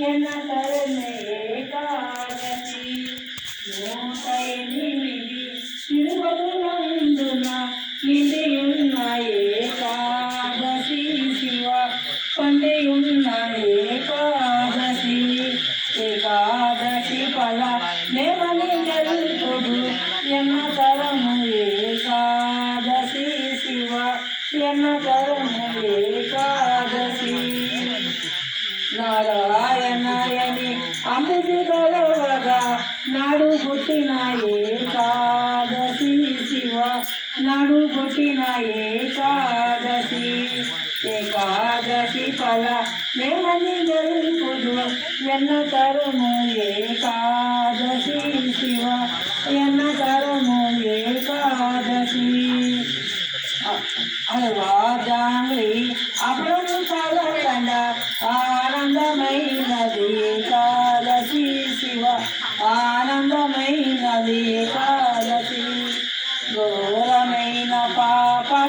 ಎನ್ನ ಕರುಣೆ ಏಕಾದಶಿ 108 తిరువదులందున నిండియున్న ఏకాదశి శివ పండియున్న ఏకాదశి ఏకాదశి ఫల నేమని తెలుపుడు ఎన్న తరము ఏకాదశి శివ ఎన్న తరము ఏకాదశి నారాయణయని అమృతి కలవగా నాడు పుట్టిన ఏకాదశి శివ నాడు పుట్టిన ఏకాదశి ఏకాదశి ఫల మేమని తెలుపుదు ఎన్న తరము ఏకాదశి శివ ఎన్న తరము ఏకాదశి అలవాజాంగ్రి అప్పుడు కలకండ ఆనందమైనది ఏకాదశి శివ ఆనందమైనది ఏకాదశి ఘోరమైన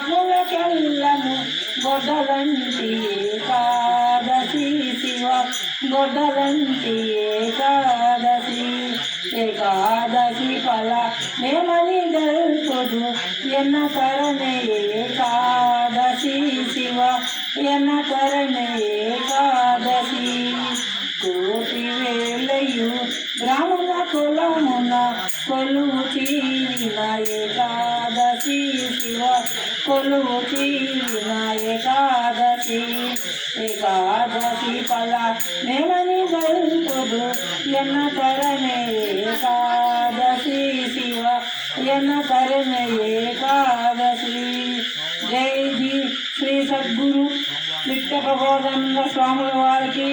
పాపములకెల్లను గొడ్డలంటి ఏకాదశి శివ గొడ్డలంటి ఏకాదశి ఏకాదశి ఫల మేమని తెలుపుదు ఎన్న కరణే ఏకాదశి శివ ఎన్న కరణే ఏకాదశి కోటి వేలయు బ్రాహ్మణ కులమున కొలువు తీరిన ఏకాదశి శివ కొలువు తీరిన ఏకాదశి ఏకాదశి ఫల మేమని తెలుపుదు ఎన్న కరణే ఏకాదశి శివ ఎన్న కరణే ఏకాదశి జై శ్రీ సద్గురు నిత్య ప్రబోధానంద స్వాముల వారికి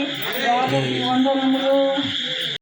వందనములు.